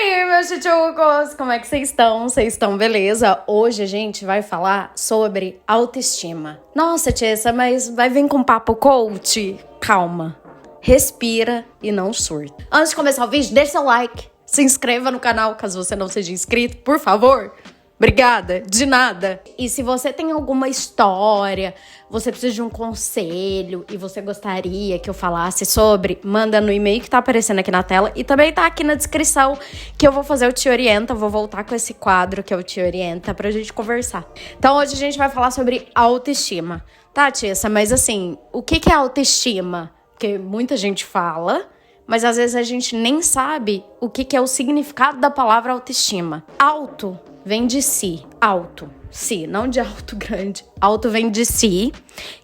aí, meus tchutchucos, como é que vocês estão? Vocês estão beleza? Hoje a gente vai falar sobre autoestima. Nossa, Tessa, mas vai vir com papo coach? Calma, respira e não surta. Antes de começar o vídeo, deixa seu like, se inscreva no canal caso você não seja inscrito, por favor. Obrigada, de nada. E se você tem alguma história, você precisa de um conselho e você gostaria que eu falasse sobre, manda no e-mail que tá aparecendo aqui na tela e também tá aqui na descrição que eu vou fazer o Te Orienta, vou voltar com esse quadro que é o Te Orienta pra gente conversar. Então hoje a gente vai falar sobre autoestima. Tá, Tessa, mas assim, o que é autoestima? Porque muita gente fala, mas às vezes a gente nem sabe o que é o significado da palavra autoestima. Auto vem de si, alto, si, não de alto grande. Alto vem de si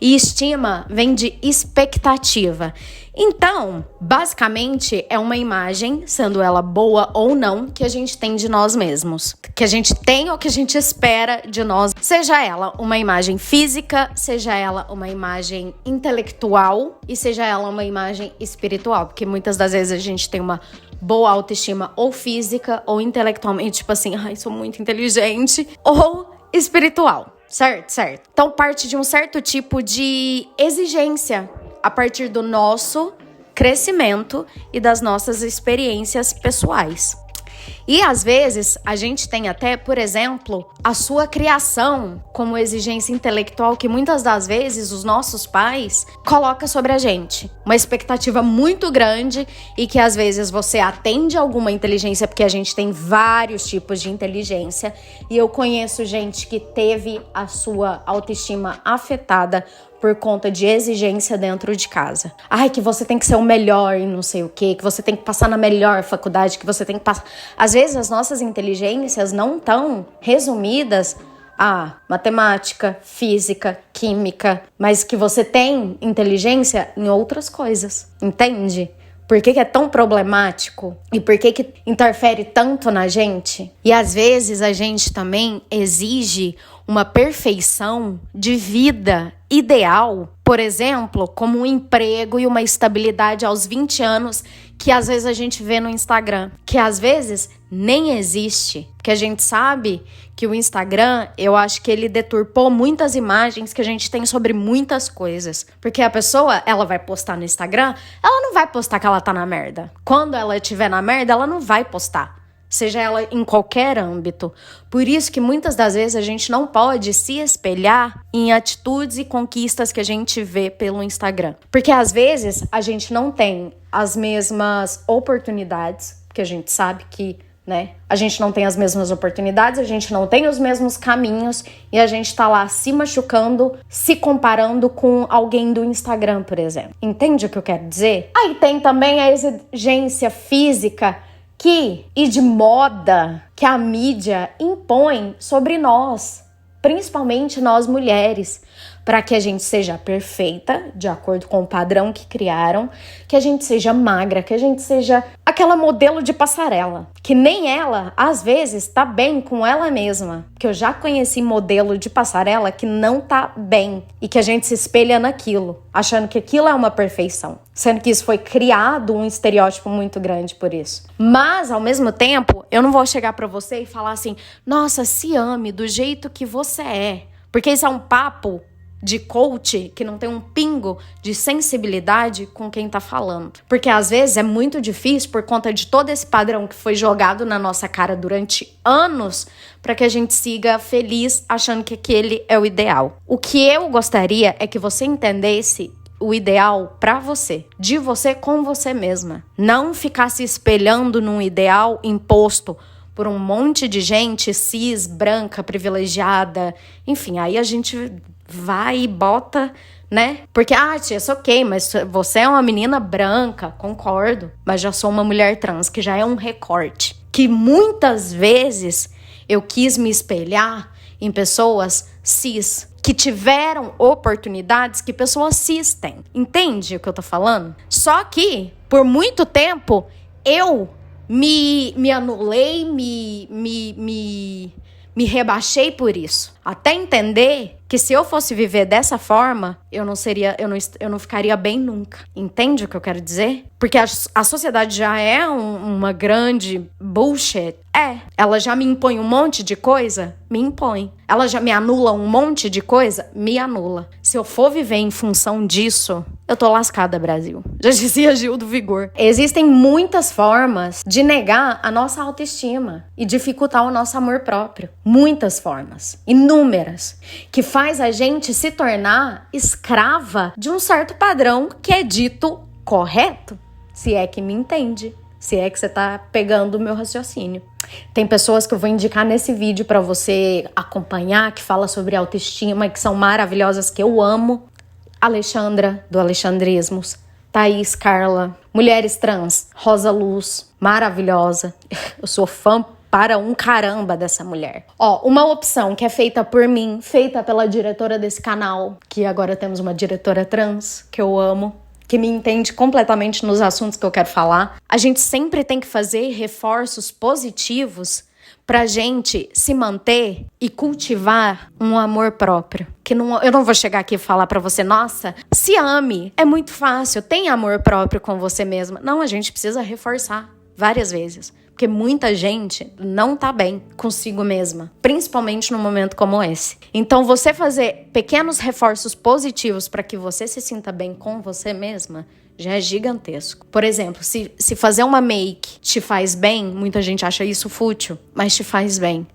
e estima vem de expectativa. Então, basicamente, é uma imagem, sendo ela boa ou não, que a gente tem de nós mesmos. Que a gente tem ou que a gente espera de nós. Seja ela uma imagem física, seja ela uma imagem intelectual e seja ela uma imagem espiritual. Porque muitas das vezes a gente tem uma boa autoestima ou física ou intelectualmente, tipo assim, ai, sou muito inteligente, ou espiritual, certo? Então parte de um certo tipo de exigência a partir do nosso crescimento e das nossas experiências pessoais. E às vezes a gente tem até, por exemplo, a sua criação como exigência intelectual que muitas das vezes os nossos pais colocam sobre a gente. Uma expectativa muito grande e que às vezes você atende alguma inteligência, porque a gente tem vários tipos de inteligência. E eu conheço gente que teve a sua autoestima afetada por conta de exigência dentro de casa. Ai, que você tem que ser o melhor e não sei o quê, que você tem que passar na melhor faculdade, que você tem que passar... Às vezes as nossas inteligências não estão resumidas a matemática, física, química, mas que você tem inteligência em outras coisas, entende? Por que é tão problemático? E por que interfere tanto na gente? E às vezes a gente também exige uma perfeição de vida ideal, por exemplo, como um emprego e uma estabilidade aos 20 anos que às vezes a gente vê no Instagram, que às vezes nem existe, porque a gente sabe que o Instagram, eu acho que ele deturpou muitas imagens que a gente tem sobre muitas coisas, porque a pessoa, ela vai postar no Instagram, ela não vai postar que ela tá na merda. Quando ela estiver na merda, ela não vai postar. Seja ela em qualquer âmbito. Por isso que muitas das vezes a gente não pode se espelhar em atitudes e conquistas que a gente vê pelo Instagram. Porque às vezes a gente não tem as mesmas oportunidades, porque a gente sabe que, né, a gente não tem as mesmas oportunidades, a gente não tem os mesmos caminhos e a gente tá lá se machucando, se comparando com alguém do Instagram, por exemplo. Entende o que eu quero dizer? Aí tem também a exigência física e de moda que a mídia impõe sobre nós, principalmente nós mulheres, para que a gente seja perfeita, de acordo com o padrão que criaram, que a gente seja magra, que a gente seja aquela modelo de passarela, que nem ela, às vezes, tá bem com ela mesma, que eu já conheci modelo de passarela que não tá bem e que a gente se espelha naquilo, achando que aquilo é uma perfeição, sendo que isso foi criado um estereótipo muito grande por isso. Mas, ao mesmo tempo, eu não vou chegar pra você e falar assim, nossa, se ame do jeito que você é, porque isso é um papo de coach que não tem um pingo de sensibilidade com quem tá falando. Porque às vezes é muito difícil por conta de todo esse padrão que foi jogado na nossa cara durante anos para que a gente siga feliz achando que aquele é o ideal. O que eu gostaria é que você entendesse o ideal pra você, de você com você mesma. Não ficar se espelhando num ideal imposto por um monte de gente cis, branca, privilegiada. Enfim, aí a gente vai e bota, né? Porque, tia, isso ok, mas você é uma menina branca, concordo. Mas já sou uma mulher trans, que já é um recorte. Que muitas vezes eu quis me espelhar em pessoas cis, que tiveram oportunidades que pessoas cis têm. Entende o que eu tô falando? Só que, por muito tempo, eu me anulei, me rebaixei por isso. Até entender que se eu fosse viver dessa forma, eu não ficaria bem nunca. Entende o que eu quero dizer? Porque a sociedade já é uma grande bullshit. Ela já me impõe um monte de coisa? Me impõe. Ela já me anula um monte de coisa? Me anula. Se eu for viver em função disso, eu tô lascada, Brasil. Já dizia Gil do Vigor. Existem muitas formas de negar a nossa autoestima e dificultar o nosso amor próprio. Muitas formas. Inúmeras. Que faz a gente se tornar escrava de um certo padrão que é dito correto. Se é que me entende. Se é que você tá pegando o meu raciocínio. Tem pessoas que eu vou indicar nesse vídeo pra você acompanhar, que fala sobre autoestima, que são maravilhosas, que eu amo. Alexandra, do Alexandrismos. Thaís Carla. Mulheres trans. Rosa Luz. Maravilhosa. Eu sou fã para um caramba dessa mulher. Uma opção que é feita por mim, feita pela diretora desse canal, que agora temos uma diretora trans, que eu amo, que me entende completamente nos assuntos que eu quero falar. A gente sempre tem que fazer reforços positivos pra gente se manter e cultivar um amor próprio. Eu não vou chegar aqui e falar pra você, nossa, se ame, é muito fácil, tem amor próprio com você mesma. Não, a gente precisa reforçar várias vezes. Porque muita gente não tá bem consigo mesma, principalmente num momento como esse. Então, você fazer pequenos reforços positivos para que você se sinta bem com você mesma já é gigantesco. Por exemplo, se fazer uma make te faz bem, muita gente acha isso fútil, mas te faz bem.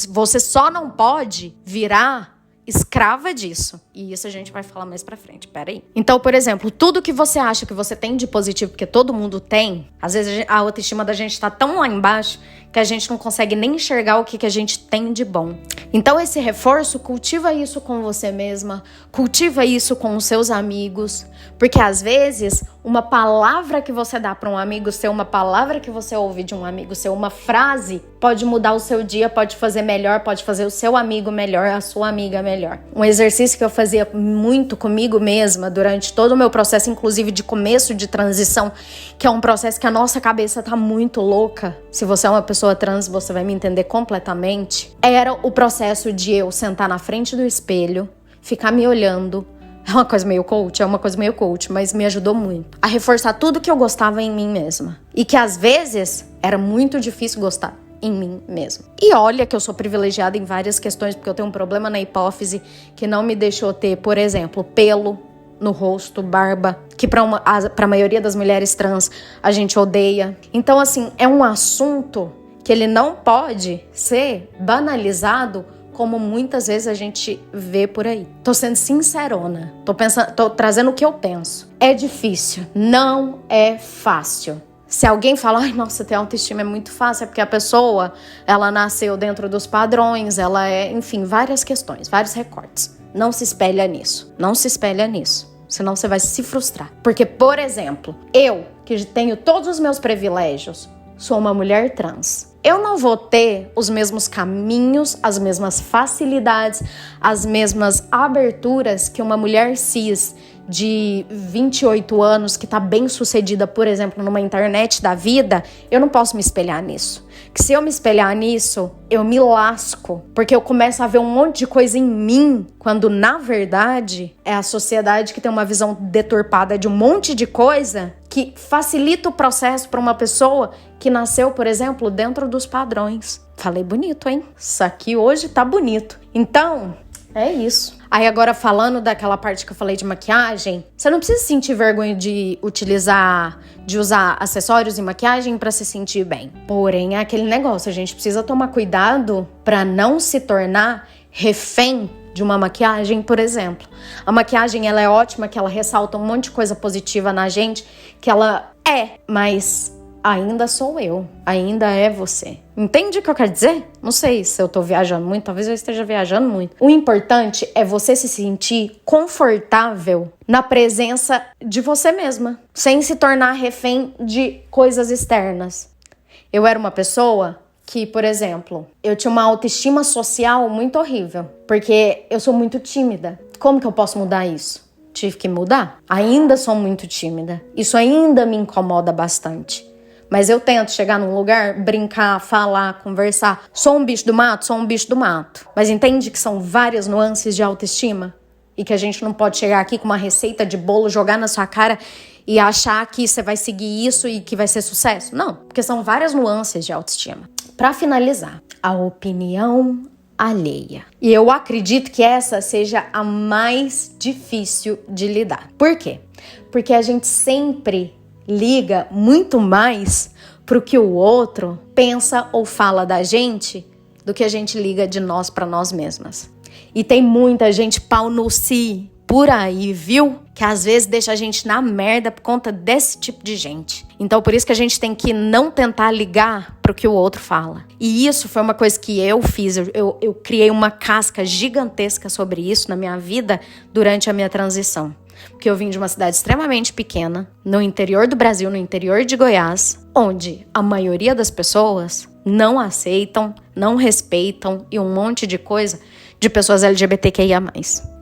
Você só não pode virar escrava disso. E isso a gente vai falar mais pra frente. Pera aí. Então, por exemplo, tudo que você acha que você tem de positivo, porque todo mundo tem, às vezes a autoestima da gente tá tão lá embaixo que a gente não consegue nem enxergar o que a gente tem de bom. Então, esse reforço, cultiva isso com você mesma, cultiva isso com os seus amigos, porque às vezes uma palavra que você dá pra um amigo seu, uma palavra que você ouve de um amigo seu, uma frase, pode mudar o seu dia, pode fazer melhor, pode fazer o seu amigo melhor, a sua amiga melhor. Um exercício que eu fazia muito comigo mesma durante todo o meu processo, inclusive de começo de transição, que é um processo que a nossa cabeça tá muito louca. Se você é uma pessoa trans, você vai me entender completamente. Era o processo de eu sentar na frente do espelho, ficar me olhando. É uma coisa meio coach, mas me ajudou muito a reforçar tudo que eu gostava em mim mesma. E que às vezes era muito difícil gostar em mim mesma. E olha que eu sou privilegiada em várias questões, porque eu tenho um problema na hipófise que não me deixou ter, por exemplo, pelo no rosto, barba, que para a maioria das mulheres trans a gente odeia. Então, assim, é um assunto que ele não pode ser banalizado como muitas vezes a gente vê por aí. Tô sendo sincerona, tô trazendo o que eu penso. É difícil, não é fácil. Se alguém fala, ai, nossa, ter autoestima é muito fácil, é porque a pessoa, ela nasceu dentro dos padrões, ela é, enfim, várias questões, vários recortes. Não se espelha nisso, senão você vai se frustrar. Porque, por exemplo, eu, que tenho todos os meus privilégios, sou uma mulher trans. Eu não vou ter os mesmos caminhos, as mesmas facilidades, as mesmas aberturas que uma mulher cis de 28 anos que tá bem sucedida, por exemplo, numa internet da vida. Eu não posso me espelhar nisso. Que se eu me espelhar nisso, eu me lasco, porque eu começo a ver um monte de coisa em mim, quando na verdade é a sociedade que tem uma visão deturpada de um monte de coisa que facilita o processo para uma pessoa que nasceu, por exemplo, dentro dos padrões. Falei bonito, hein? Isso aqui hoje tá bonito. Então, é isso. Aí agora falando daquela parte que eu falei de maquiagem, você não precisa sentir vergonha de usar acessórios e maquiagem pra se sentir bem. Porém, é aquele negócio, a gente precisa tomar cuidado pra não se tornar refém de uma maquiagem, por exemplo. A maquiagem, ela é ótima, que ela ressalta um monte de coisa positiva na gente, que ela mas ainda sou eu, ainda é você. Entende o que eu quero dizer? Não sei se eu tô viajando muito, talvez eu esteja viajando muito. O importante é você se sentir confortável na presença de você mesma, sem se tornar refém de coisas externas. Eu era uma pessoa que, por exemplo, eu tinha uma autoestima social muito horrível, porque eu sou muito tímida. Como que eu posso mudar isso? Tive que mudar. Ainda sou muito tímida. Isso ainda me incomoda bastante. Mas eu tento chegar num lugar, brincar, falar, conversar. Sou um bicho do mato? Sou um bicho do mato. Mas entende que são várias nuances de autoestima? E que a gente não pode chegar aqui com uma receita de bolo, jogar na sua cara e achar que você vai seguir isso e que vai ser sucesso. Não, porque são várias nuances de autoestima. Para finalizar, a opinião alheia. E eu acredito que essa seja a mais difícil de lidar. Por quê? Porque a gente sempre liga muito mais pro que o outro pensa ou fala da gente do que a gente liga de nós para nós mesmas. E tem muita gente pau no si por aí, viu? Que às vezes deixa a gente na merda por conta desse tipo de gente. Então por isso que a gente tem que não tentar ligar pro que o outro fala. E isso foi uma coisa que eu fiz. Eu criei uma casca gigantesca sobre isso na minha vida durante a minha transição. Porque eu vim de uma cidade extremamente pequena, no interior do Brasil, no interior de Goiás, onde a maioria das pessoas não aceitam, não respeitam e um monte de coisa de pessoas LGBTQIA+.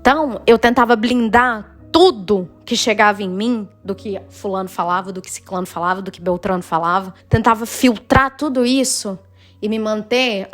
Então, eu tentava blindar tudo que chegava em mim, do que fulano falava, do que ciclano falava, do que Beltrano falava. Tentava filtrar tudo isso e me manter,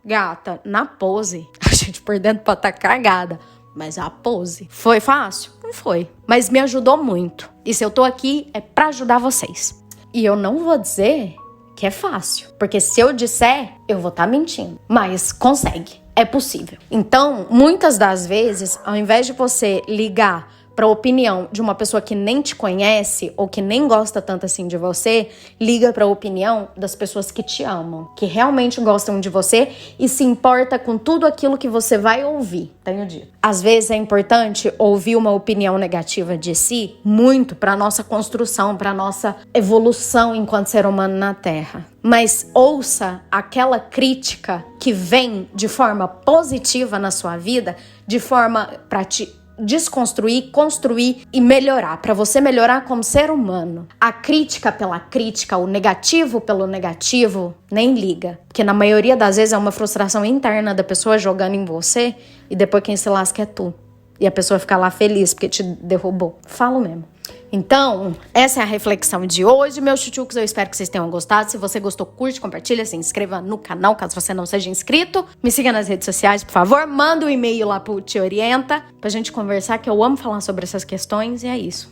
gata, na pose. A gente por dentro pode estar cagada, mas a pose. Foi fácil? Não foi. Mas me ajudou muito. E se eu tô aqui, é pra ajudar vocês. E eu não vou dizer que é fácil. Porque se eu disser, eu vou estar mentindo. Mas consegue. É possível. Então, muitas das vezes, ao invés de você ligar para a opinião de uma pessoa que nem te conhece ou que nem gosta tanto assim de você, liga para a opinião das pessoas que te amam, que realmente gostam de você e se importa com tudo aquilo que você vai ouvir, tenho dito. Às vezes é importante ouvir uma opinião negativa de si muito para nossa construção, para nossa evolução enquanto ser humano na Terra. Mas ouça aquela crítica que vem de forma positiva na sua vida, de forma para te desconstruir, construir e melhorar, para você melhorar como ser humano. A crítica pela crítica, o negativo pelo negativo, nem liga. Porque na maioria das vezes é uma frustração interna da pessoa jogando em você e depois quem se lasca é tu. E a pessoa fica lá feliz porque te derrubou. Falo mesmo. Então, essa é a reflexão de hoje, meus chuchucos. Eu espero que vocês tenham gostado. Se você gostou, curte, compartilha, se inscreva no canal, caso você não seja inscrito. Me siga nas redes sociais, por favor. Manda um e-mail lá pro Te Orienta, pra gente conversar, que eu amo falar sobre essas questões. E é isso.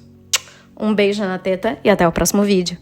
Um beijo na teta e até o próximo vídeo.